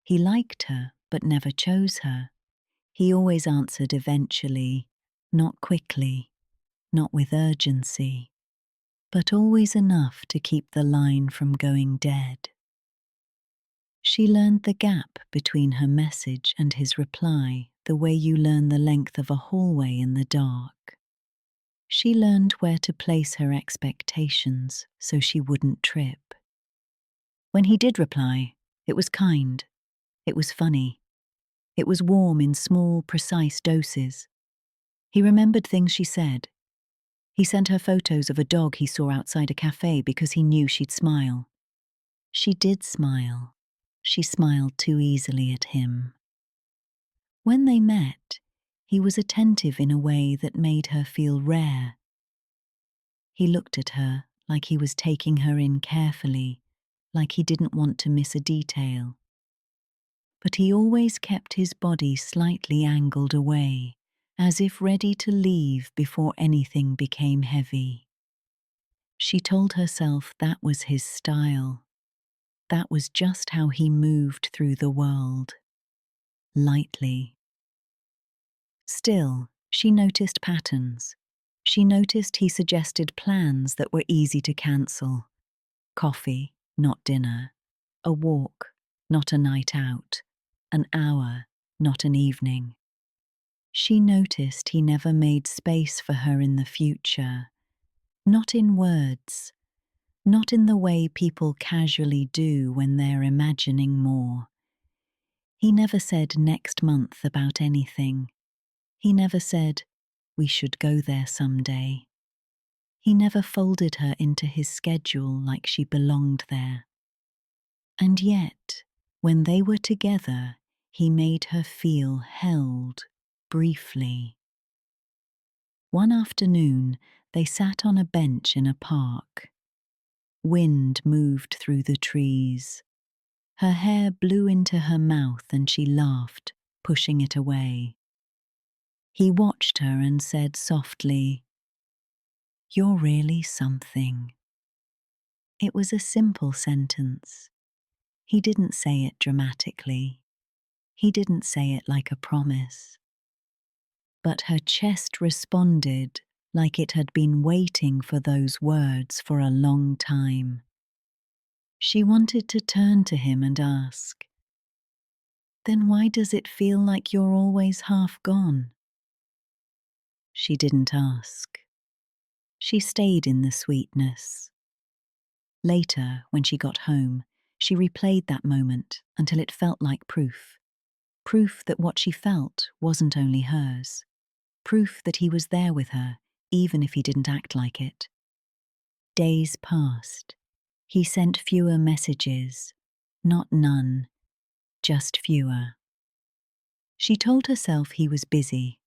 He liked her, but never chose her. He always answered eventually, not quickly, not with urgency, but always enough to keep the line from going dead. She learned the gap between her message and his reply, the way you learn the length of a hallway in the dark. She learned where to place her expectations so she wouldn't trip. When he did reply, it was kind, it was funny, it was warm in small, precise doses. He remembered things she said. He sent her photos of a dog he saw outside a cafe because he knew she'd smile. She did smile. She smiled too easily at him. When they met, he was attentive in a way that made her feel rare. He looked at her like he was taking her in carefully, like he didn't want to miss a detail. But he always kept his body slightly angled away, as if ready to leave before anything became heavy. She told herself that was his style. That was just how he moved through the world. Lightly. Still, she noticed patterns. She noticed he suggested plans that were easy to cancel. Coffee, not dinner. A walk, not a night out. An hour, not an evening. She noticed he never made space for her in the future. Not in words. Not in the way people casually do when they're imagining more. He never said next month about anything. He never said, we should go there someday. He never folded her into his schedule like she belonged there. And yet, when they were together, he made her feel held, briefly. One afternoon, they sat on a bench in a park. Wind moved through the trees. Her hair blew into her mouth and she laughed, pushing it away. He watched her and said softly, "You're really something." It was a simple sentence. He didn't say it dramatically. He didn't say it like a promise. But her chest responded like it had been waiting for those words for a long time. She wanted to turn to him and ask, "Then why does it feel like you're always half gone?" She didn't ask. She stayed in the sweetness. Later, when she got home, she replayed that moment until it felt like proof. Proof that what she felt wasn't only hers. Proof that he was there with her, even if he didn't act like it. Days passed. He sent fewer messages. Not none, just fewer. She told herself he was busy.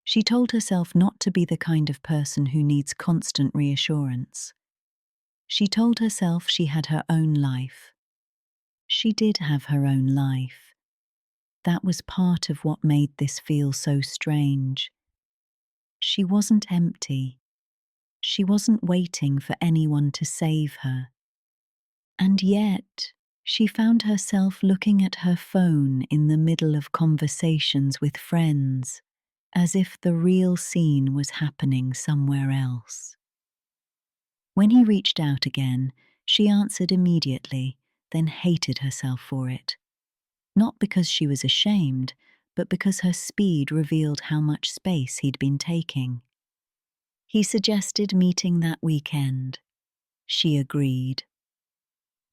She told herself not to be the kind of person who needs constant reassurance. She told herself she had her own life. She did have her own life. That was part of what made this feel so strange. She wasn't empty. She wasn't waiting for anyone to save her. And yet, she found herself looking at her phone in the middle of conversations with friends, as if the real scene was happening somewhere else. When he reached out again, she answered immediately, then hated herself for it. Not because she was ashamed, but because her speed revealed how much space he'd been taking. He suggested meeting that weekend. She agreed.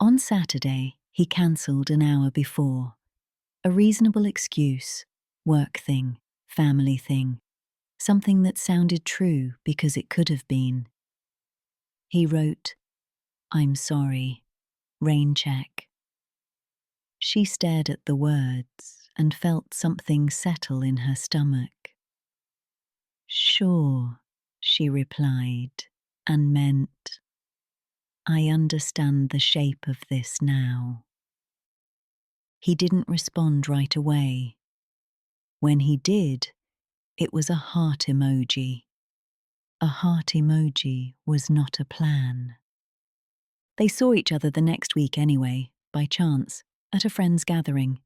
On Saturday, he cancelled an hour before. A reasonable excuse, work thing, family thing, something that sounded true because it could have been. He wrote, "I'm sorry, rain check." She stared at the words and felt something settle in her stomach. "Sure," she replied, and meant, "I understand the shape of this now." He didn't respond right away. When he did, it was a heart emoji. A heart emoji was not a plan. They saw each other the next week anyway, by chance. At a friend's gathering.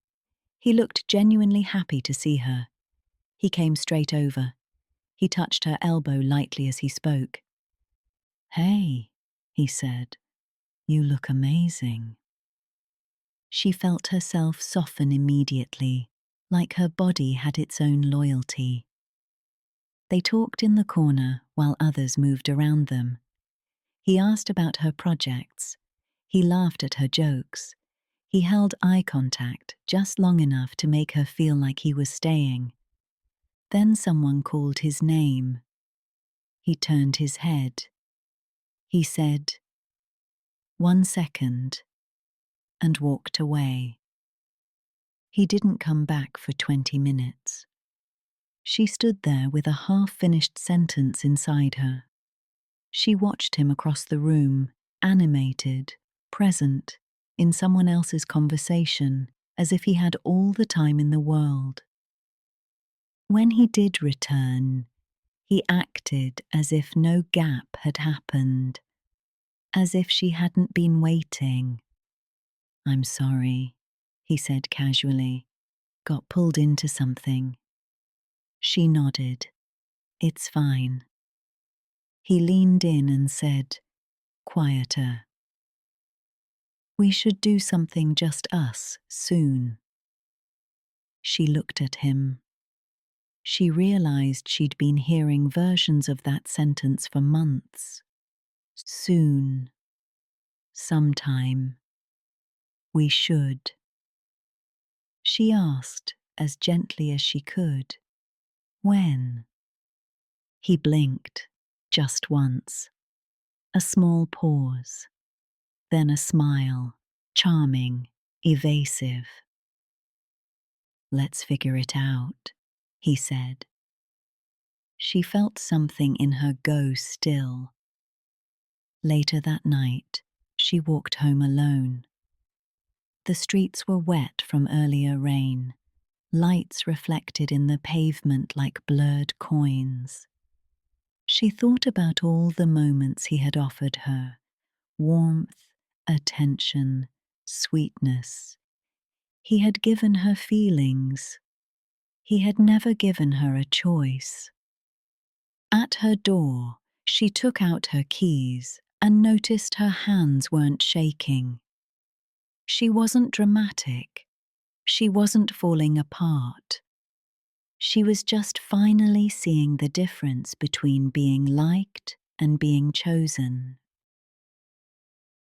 He looked genuinely happy to see her. He came straight over. He touched her elbow lightly as he spoke. "Hey," he said, "you look amazing." She felt herself soften immediately, like her body had its own loyalty. They talked in the corner while others moved around them. He asked about her projects. He laughed at her jokes. He held eye contact just long enough to make her feel like he was staying. Then someone called his name. He turned his head. He said, "1 second," and walked away. He didn't come back for 20 minutes. She stood there with a half-finished sentence inside her. She watched him across the room, animated, present, in someone else's conversation, as if he had all the time in the world. When he did return, he acted as if no gap had happened, as if she hadn't been waiting. "I'm sorry," he said casually. "Got pulled into something." She nodded. "It's fine." He leaned in and said, quieter, "We should do something just us, soon." She looked at him. She realized she'd been hearing versions of that sentence for months. Soon. Sometime. We should. She asked, as gently as she could, "When?" He blinked, just once. A small pause. Then a smile, charming, evasive. "Let's figure it out," he said. She felt something in her go still. Later that night, she walked home alone. The streets were wet from earlier rain, lights reflected in the pavement like blurred coins. She thought about all the moments he had offered her: warmth, attention, sweetness. He had given her feelings. He had never given her a choice. At her door, she took out her keys and noticed her hands weren't shaking. She wasn't dramatic. She wasn't falling apart. She was just finally seeing the difference between being liked and being chosen.